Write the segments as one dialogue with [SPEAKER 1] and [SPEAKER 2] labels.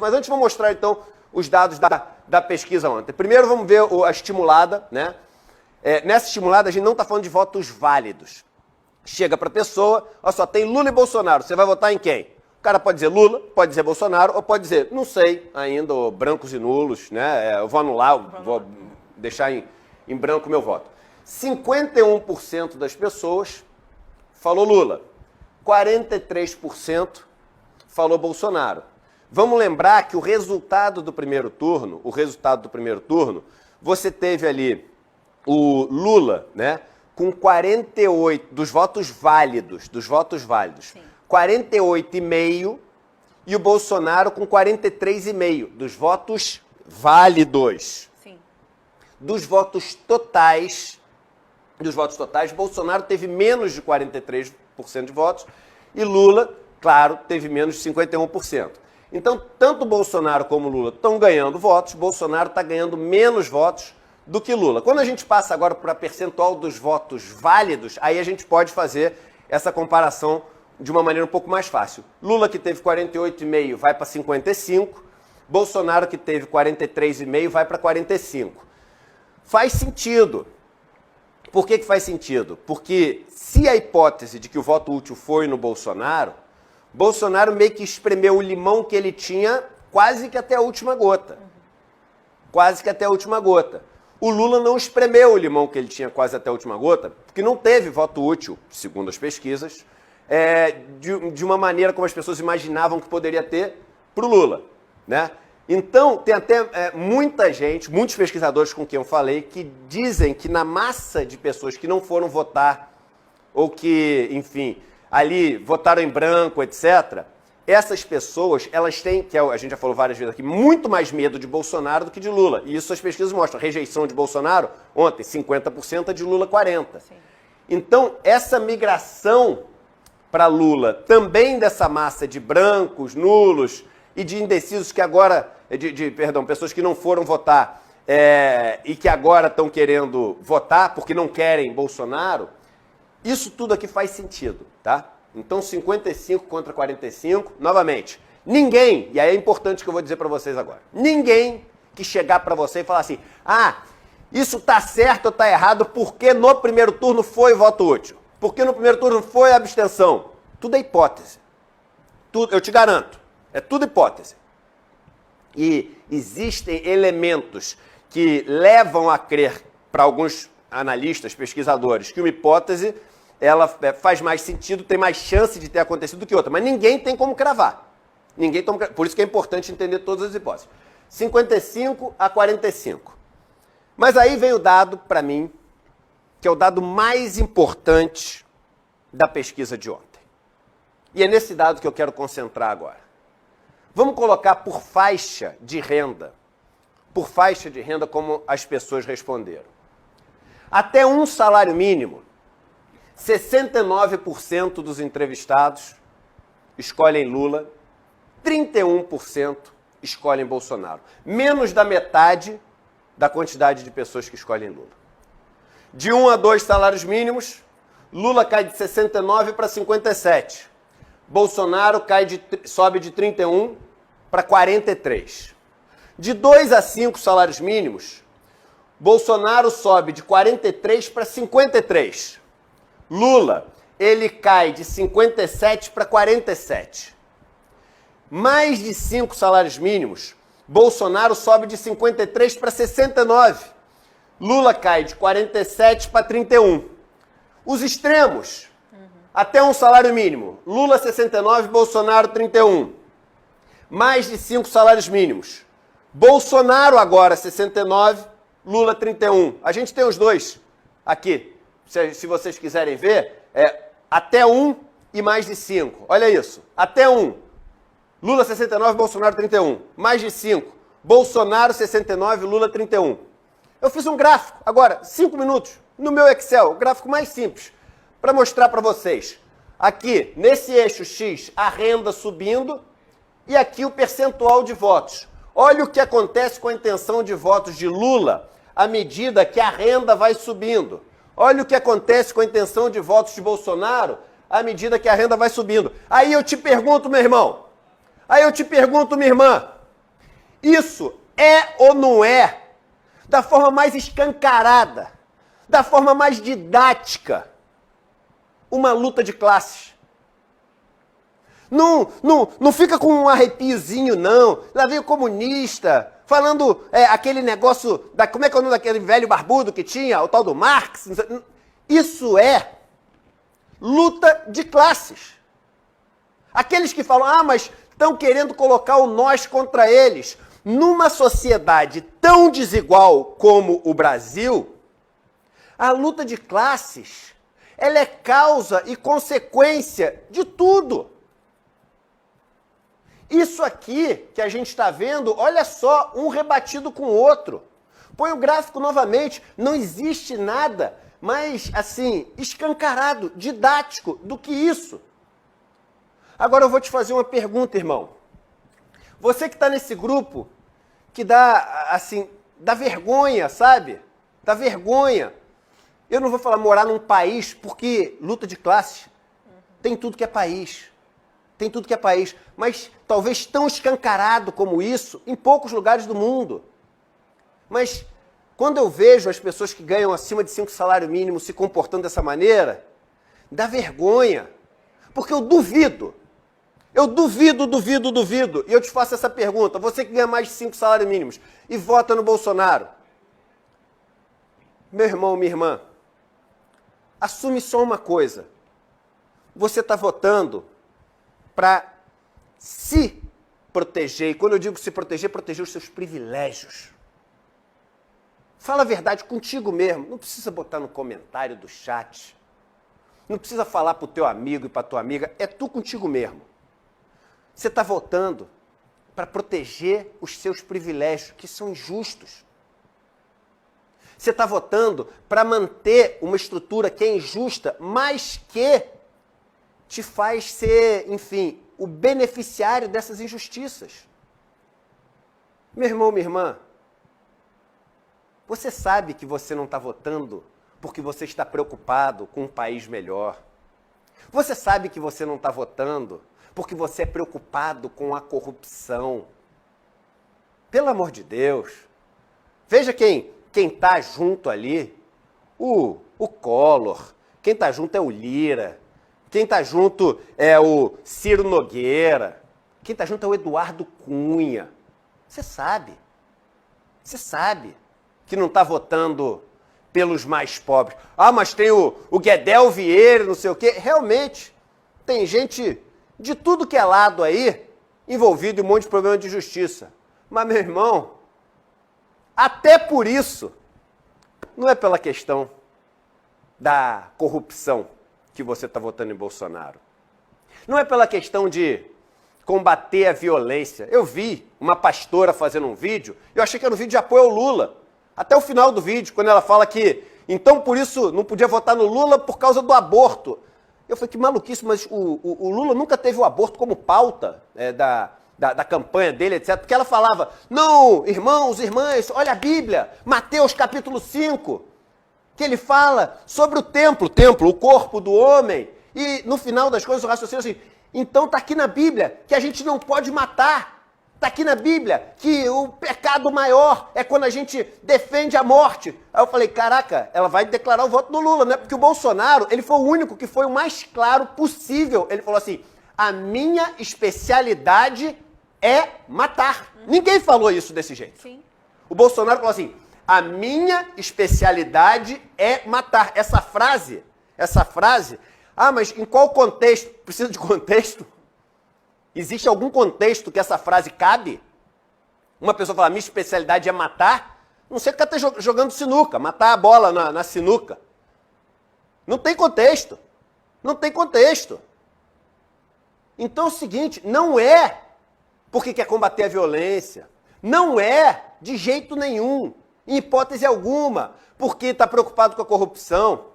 [SPEAKER 1] Mas antes vou mostrar então os dados da pesquisa ontem. Primeiro vamos ver a estimulada, né? Nessa estimulada a gente não está falando de votos válidos. Chega para a pessoa, olha só, tem Lula e Bolsonaro, você vai votar em quem? O cara pode dizer Lula, pode dizer Bolsonaro, ou pode dizer, não sei ainda, ou brancos e nulos, né? Eu vou anular, vou deixar em branco o meu voto. 51% das pessoas falou Lula, 43% falou Bolsonaro. Vamos lembrar que o resultado do primeiro turno, você teve ali o Lula, né, com 48 dos votos válidos, Sim. 48,5 e o Bolsonaro com 43,5 dos votos válidos. Sim. Dos votos totais, Bolsonaro teve menos de 43% de votos e Lula, claro, teve menos de 51%. Então, tanto Bolsonaro como Lula estão ganhando votos, Bolsonaro está ganhando menos votos do que Lula. Quando a gente passa agora para percentual dos votos válidos, aí a gente pode fazer essa comparação de uma maneira um pouco mais fácil. Lula, que teve 48,5, vai para 55, Bolsonaro, que teve 43,5, vai para 45. Faz sentido. Por que faz sentido? Porque se a hipótese de que o voto útil foi no Bolsonaro meio que espremeu o limão que ele tinha quase que até a última gota. Quase que até a última gota. O Lula não espremeu o limão que ele tinha quase até a última gota, porque não teve voto útil, segundo as pesquisas, de uma maneira como as pessoas imaginavam que poderia ter para o Lula, né? Então, tem até muita gente, muitos pesquisadores com quem eu falei, que dizem que na massa de pessoas que não foram votar, ou que, enfim, ali votaram em branco, etc., essas pessoas, elas têm, que a gente já falou várias vezes aqui, muito mais medo de Bolsonaro do que de Lula. E isso as pesquisas mostram. Rejeição de Bolsonaro, ontem, 50%, de Lula, 40%. Sim. Então, essa migração para Lula, também dessa massa de brancos, nulos e de indecisos que agora, pessoas que não foram votar e que agora estão querendo votar porque não querem Bolsonaro, isso tudo aqui faz sentido, tá? Então, 55 contra 45, novamente, ninguém, e aí é importante o que eu vou dizer para vocês agora, ninguém que chegar para você e falar assim, isso tá certo ou tá errado porque no primeiro turno foi voto útil, porque no primeiro turno foi abstenção, tudo é hipótese, tudo, eu te garanto, é tudo hipótese. E existem elementos que levam a crer, para alguns analistas, pesquisadores, que uma hipótese ela faz mais sentido, tem mais chance de ter acontecido do que outra. Mas ninguém tem como cravar. Por isso que é importante entender todas as hipóteses. 55 a 45. Mas aí vem o dado, para mim, que é o dado mais importante da pesquisa de ontem. E é nesse dado que eu quero concentrar agora. Vamos colocar por faixa de renda. Por faixa de renda, como as pessoas responderam. Até um salário mínimo, 69% dos entrevistados escolhem Lula, 31% escolhem Bolsonaro. Menos da metade da quantidade de pessoas que escolhem Lula. De 1 a 2 salários mínimos, Lula cai de 69 para 57. Bolsonaro sobe de 31 para 43. De 2 a 5 salários mínimos, Bolsonaro sobe de 43 para 53. Lula, ele cai de 57 para 47. Mais de 5 salários mínimos, Bolsonaro sobe de 53 para 69. Lula cai de 47 para 31. Os extremos, até um salário mínimo, Lula 69, Bolsonaro 31. Mais de 5 salários mínimos, Bolsonaro agora 69, Lula 31. A gente tem os dois aqui. Se vocês quiserem ver, até 1 e mais de 5. Olha isso. Até 1. Lula 69, Bolsonaro 31. Mais de 5. Bolsonaro 69, Lula 31. Eu fiz um gráfico, agora, 5 minutos, no meu Excel, o gráfico mais simples, para mostrar para vocês. Aqui, nesse eixo X, a renda subindo e aqui o percentual de votos. Olha o que acontece com a intenção de votos de Lula à medida que a renda vai subindo. Olha o que acontece com a intenção de votos de Bolsonaro à medida que a renda vai subindo. Aí eu te pergunto, meu irmão, aí eu te pergunto, minha irmã, Isso é ou não é, da forma mais escancarada, da forma mais didática, uma luta de classes? Não fica com um arrepiozinho, não. Lá vem o comunista, falando aquele negócio, como é que é o nome daquele velho barbudo que tinha, o tal do Marx? Isso é luta de classes. Aqueles que falam, mas estão querendo colocar o nós contra eles. Numa sociedade tão desigual como o Brasil, a luta de classes, ela é causa e consequência de tudo. Isso aqui que a gente está vendo, olha só, um rebatido com o outro. Põe o gráfico novamente, não existe nada mais, assim, escancarado, didático do que isso. Agora eu vou te fazer uma pergunta, irmão. Você que está nesse grupo, que dá, assim, dá vergonha, sabe? Dá vergonha. Eu não vou falar morar num país, porque luta de classe tem tudo que é país. Tem tudo que é país. Mas talvez tão escancarado como isso em poucos lugares do mundo. Mas quando eu vejo as pessoas que ganham acima de 5 salários mínimos se comportando dessa maneira, dá vergonha. Porque eu duvido. Eu duvido. E eu te faço essa pergunta. Você que ganha mais de 5 salários mínimos e vota no Bolsonaro. Meu irmão, minha irmã, assume só uma coisa. Você está votando para se proteger. E quando eu digo se proteger, proteger os seus privilégios. Fala a verdade contigo mesmo. Não precisa botar no comentário do chat. Não precisa falar para o teu amigo e para a tua amiga. É tu contigo mesmo. Você está votando para proteger os seus privilégios, que são injustos. Você está votando para manter uma estrutura que é injusta, mas que te faz ser, enfim, o beneficiário dessas injustiças. Meu irmão, minha irmã, você sabe que você não está votando porque você está preocupado com um país melhor. Você sabe que você não está votando porque você é preocupado com a corrupção. Pelo amor de Deus. Veja quem está junto ali. O Collor. Quem está junto é o Lira. Quem está junto é o Ciro Nogueira. Quem está junto é o Eduardo Cunha. Você sabe que não está votando pelos mais pobres. Mas tem o Guedel Vieira, não sei o quê. Realmente, tem gente de tudo que é lado aí envolvido em um monte de problema de justiça. Mas, meu irmão, até por isso, não é pela questão da corrupção que você está votando em Bolsonaro. Não é pela questão de combater a violência. Eu vi uma pastora fazendo um vídeo, eu achei que era um vídeo de apoio ao Lula. Até o final do vídeo, quando ela fala que, então, por isso, não podia votar no Lula por causa do aborto. Eu falei, que maluquice, mas o Lula nunca teve o aborto como pauta da campanha dele, etc. Porque ela falava, não, irmãos, irmãs, olha a Bíblia, Mateus capítulo 5, que ele fala sobre o templo, o corpo do homem, e no final das coisas o raciocínio assim, então está aqui na Bíblia que a gente não pode matar, está aqui na Bíblia que o pecado maior é quando a gente defende a morte. Aí eu falei, caraca, ela vai declarar o voto do Lula, né? Porque o Bolsonaro, ele foi o único que foi o mais claro possível. Ele falou assim, a minha especialidade é matar. Ninguém falou isso desse jeito. Sim. O Bolsonaro falou assim, a minha especialidade é matar. Essa frase, mas em qual contexto? Precisa de contexto? Existe algum contexto que essa frase cabe? Uma pessoa fala, minha especialidade é matar? Não sei que ela está jogando sinuca, matar a bola na sinuca. Não tem contexto. Não tem contexto. Então é o seguinte, não é porque quer combater a violência. Não é de jeito nenhum, em hipótese alguma, porque está preocupado com a corrupção.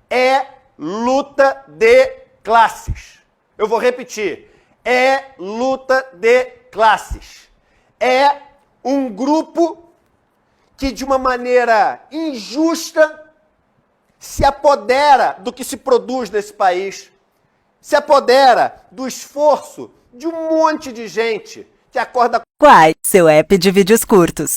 [SPEAKER 1] É luta de classes. Eu vou repetir. É luta de classes. É um grupo que, de uma maneira injusta, se apodera do que se produz nesse país, se apodera do esforço de um monte de gente que acorda
[SPEAKER 2] Quai, seu app de vídeos curtos.